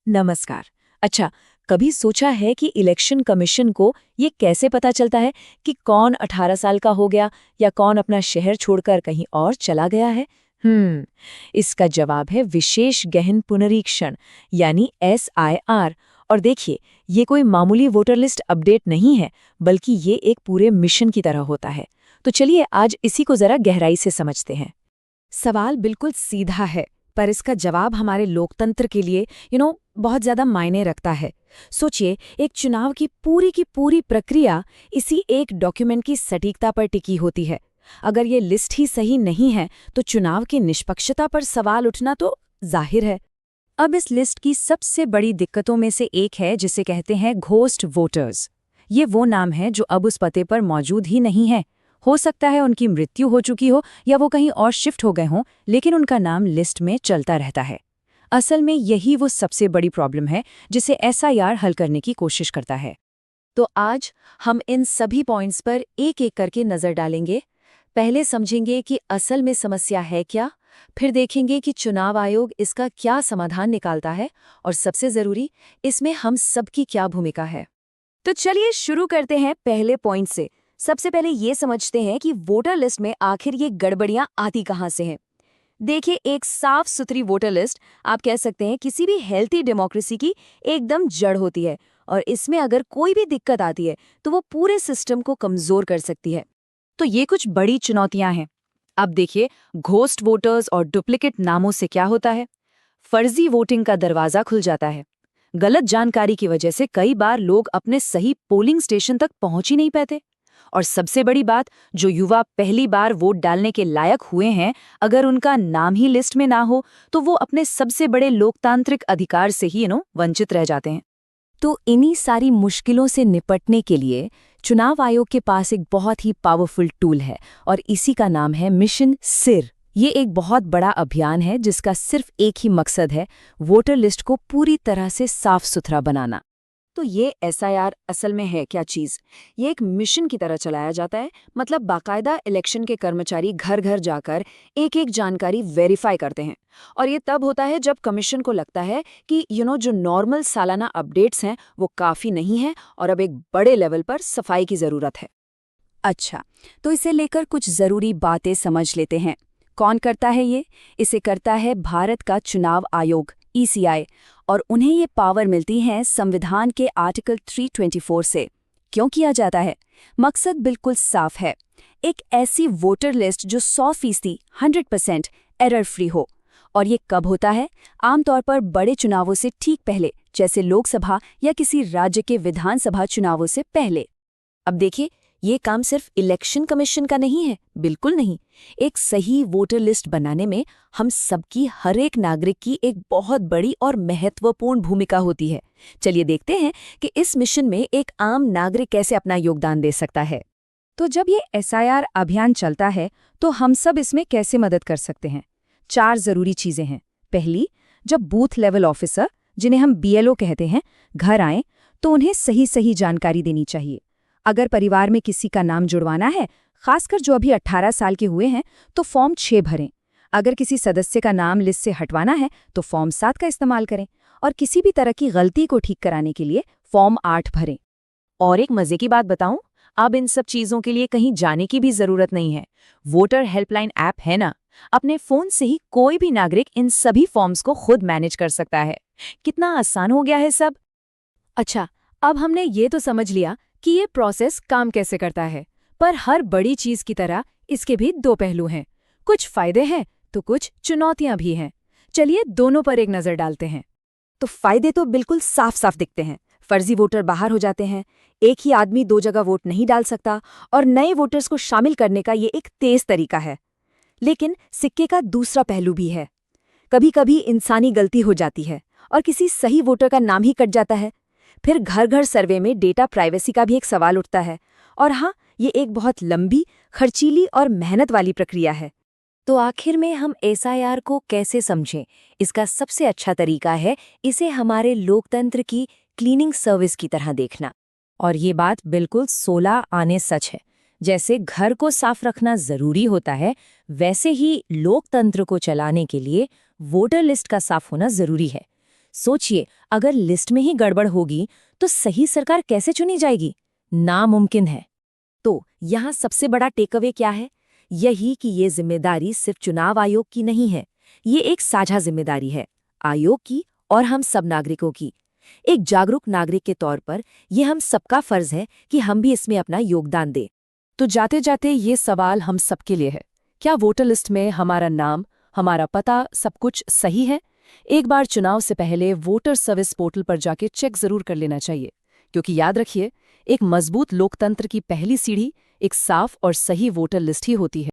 नमस्कार। अच्छा, कभी सोचा है कि इलेक्शन कमीशन को ये कैसे पता चलता है कि कौन 18 साल का हो गया या कौन अपना शहर छोड़कर कहीं और चला गया है? इसका जवाब है विशेष गहन पुनरीक्षण, यानी SIR। और देखिए, ये कोई मामूली वोटर लिस्ट अपडेट नहीं है, बल्कि ये एक पूरे मिशन की तरह होता है। तो चलिए आज इसी को जरा गहराई से समझते हैं। सवाल बिल्कुल सीधा है, पर इसका जवाब हमारे लोकतंत्र के लिए बहुत ज्यादा मायने रखता है। सोचिए, एक चुनाव की पूरी प्रक्रिया इसी एक डॉक्यूमेंट की सटीकता पर टिकी होती है। अगर ये लिस्ट ही सही नहीं है तो चुनाव की निष्पक्षता पर सवाल उठना तो जाहिर है। अब इस लिस्ट की सबसे बड़ी दिक्कतों में से एक है जिसे कहते हैं घोस्ट वोटर्स। ये वो नाम है जो अब उस पते पर मौजूद ही नहीं है। हो सकता है उनकी मृत्यु हो चुकी हो या वो कहीं और शिफ्ट हो गए हों, लेकिन उनका नाम लिस्ट में चलता रहता है। असल में यही वो सबसे बड़ी प्रॉब्लम है जिसे SIR हल करने की कोशिश करता है। तो आज हम इन सभी पॉइंट्स पर एक एक करके नजर डालेंगे। पहले समझेंगे कि असल में समस्या है क्या, फिर देखेंगे कि चुनाव आयोग इसका क्या समाधान निकालता है, और सबसे जरूरी, इसमें हम सबकी क्या भूमिका है। तो चलिए शुरू करते हैं पहले पॉइंट से। सबसे पहले ये समझते हैं कि वोटर लिस्ट में आखिर ये गड़बड़ियां आती कहां से हैं। देखिए, एक साफ सुथरी वोटर लिस्ट, आप कह सकते हैं, किसी भी हेल्थी डेमोक्रेसी की एकदम जड़ होती है, और इसमें अगर कोई भी दिक्कत आती है तो वो पूरे सिस्टम को कमजोर कर सकती है। तो ये कुछ बड़ी चुनौतियां हैं। अब देखिए, घोस्ट वोटर्स और डुप्लीकेट नामों से क्या होता है। फर्जी वोटिंग का दरवाजा खुल जाता है। गलत जानकारी की वजह से कई बार लोग अपने सही पोलिंग स्टेशन तक पहुंच ही नहीं पाते। और सबसे बड़ी बात, जो युवा पहली बार वोट डालने के लायक हुए हैं, अगर उनका नाम ही लिस्ट में ना हो तो वो अपने सबसे बड़े लोकतांत्रिक अधिकार से ही वंचित रह जाते हैं। तो इन्हीं सारी मुश्किलों से निपटने के लिए चुनाव आयोग के पास एक बहुत ही पावरफुल टूल है, और इसी का नाम है मिशन सिर। ये एक बहुत बड़ा अभियान है जिसका सिर्फ एक ही मकसद है, वोटर लिस्ट को पूरी तरह से साफ सुथरा बनाना। तो ये SIR असल में है क्या चीज़? ये एक मिशन की तरह चलाया जाता है। मतलब बाकायदा इलेक्शन के कर्मचारी घर घर जाकर एक एक जानकारी वेरीफाई करते हैं। और ये तब होता है जब कमीशन को लगता है कि जो नॉर्मल सालाना अपडेट्स हैं वो काफ़ी नहीं है, और अब एक बड़े लेवल पर सफाई की ज़रूरत है। अच्छा, तो इसे लेकर कुछ ज़रूरी बातें समझ लेते हैं। कौन करता है ये? इसे करता है भारत का चुनाव आयोग, ECI, और उन्हें ये पावर मिलती है संविधान के आर्टिकल 324 से। क्यों किया जाता है? मकसद बिल्कुल साफ है, एक ऐसी वोटर लिस्ट जो 100% 100% एरर फ्री हो। और ये कब होता है? आमतौर पर बड़े चुनावों से ठीक पहले, जैसे लोकसभा या किसी राज्य के विधानसभा चुनावों से पहले। अब देखिए, ये काम सिर्फ इलेक्शन कमीशन का नहीं है, बिल्कुल नहीं। एक सही वोटर लिस्ट बनाने में हम सबकी, हर एक नागरिक की एक बहुत बड़ी और महत्वपूर्ण भूमिका होती है। चलिए देखते हैं कि इस मिशन में एक आम नागरिक कैसे अपना योगदान दे सकता है। तो जब ये SIR अभियान चलता है तो हम सब इसमें कैसे मदद कर सकते हैं? 4 जरूरी चीजें हैं। पहली, जब बूथ लेवल ऑफिसर, जिन्हें हम BLO कहते हैं, घर आएं तो उन्हें सही जानकारी देनी चाहिए। अगर परिवार में किसी का नाम जुड़वाना है, खासकर जो अभी 18 साल के हुए हैं, तो फॉर्म 6 भरें। अगर किसी सदस्य का नाम लिस्ट से हटवाना है तो फॉर्म 7 का इस्तेमाल करें, और किसी भी तरह की गलती को ठीक कराने के लिए फॉर्म 8 भरें। और एक मजे की बात बताऊं, अब इन सब चीजों के लिए कहीं जाने की भी जरूरत नहीं है। वोटर हेल्पलाइन ऐप है ना, अपने फोन से ही कोई भी नागरिक इन सभी फॉर्म्स को खुद मैनेज कर सकता है। कितना आसान हो गया है सब। अच्छा, अब हमने ये तो समझ लिया कि ये प्रोसेस काम कैसे करता है, पर हर बड़ी चीज की तरह इसके भी 2 पहलू हैं। कुछ फायदे हैं तो कुछ चुनौतियां भी हैं। चलिए दोनों पर एक नजर डालते हैं। तो फायदे तो बिल्कुल साफ साफ दिखते हैं। फर्जी वोटर बाहर हो जाते हैं, एक ही आदमी 2 जगह वोट नहीं डाल सकता, और नए वोटर्स को शामिल करने का ये एक तेज तरीका है। लेकिन सिक्के का दूसरा पहलू भी है। कभी कभी इंसानी गलती हो जाती है और किसी सही वोटर का नाम ही कट जाता है। फिर घर घर सर्वे में डेटा प्राइवेसी का भी एक सवाल उठता है। और हाँ, ये एक बहुत लंबी, खर्चीली और मेहनत वाली प्रक्रिया है। तो आखिर में हम SIR को कैसे समझें? इसका सबसे अच्छा तरीका है इसे हमारे लोकतंत्र की क्लीनिंग सर्विस की तरह देखना। और ये बात बिल्कुल 16 आने सच है। जैसे घर को साफ रखना जरूरी होता है, वैसे ही लोकतंत्र को चलाने के लिए वोटर लिस्ट का साफ होना जरूरी है। सोचिए, अगर लिस्ट में ही गड़बड़ होगी तो सही सरकार कैसे चुनी जाएगी? नामुमकिन है। तो यहाँ सबसे बड़ा टेकअवे क्या है? यही कि ये जिम्मेदारी सिर्फ चुनाव आयोग की नहीं है, ये एक साझा जिम्मेदारी है, आयोग की और हम सब नागरिकों की। एक जागरूक नागरिक के तौर पर ये हम सबका फर्ज है कि हम भी इसमें अपना योगदान दें। तो जाते जाते ये सवाल हम सबके लिए है, क्या वोटर लिस्ट में हमारा नाम, हमारा पता, सब कुछ सही है? एक बार चुनाव से पहले वोटर सर्विस पोर्टल पर जाके चेक जरूर कर लेना चाहिए, क्योंकि याद रखिए, एक मजबूत लोकतंत्र की पहली सीढ़ी एक साफ और सही वोटर लिस्ट ही होती है।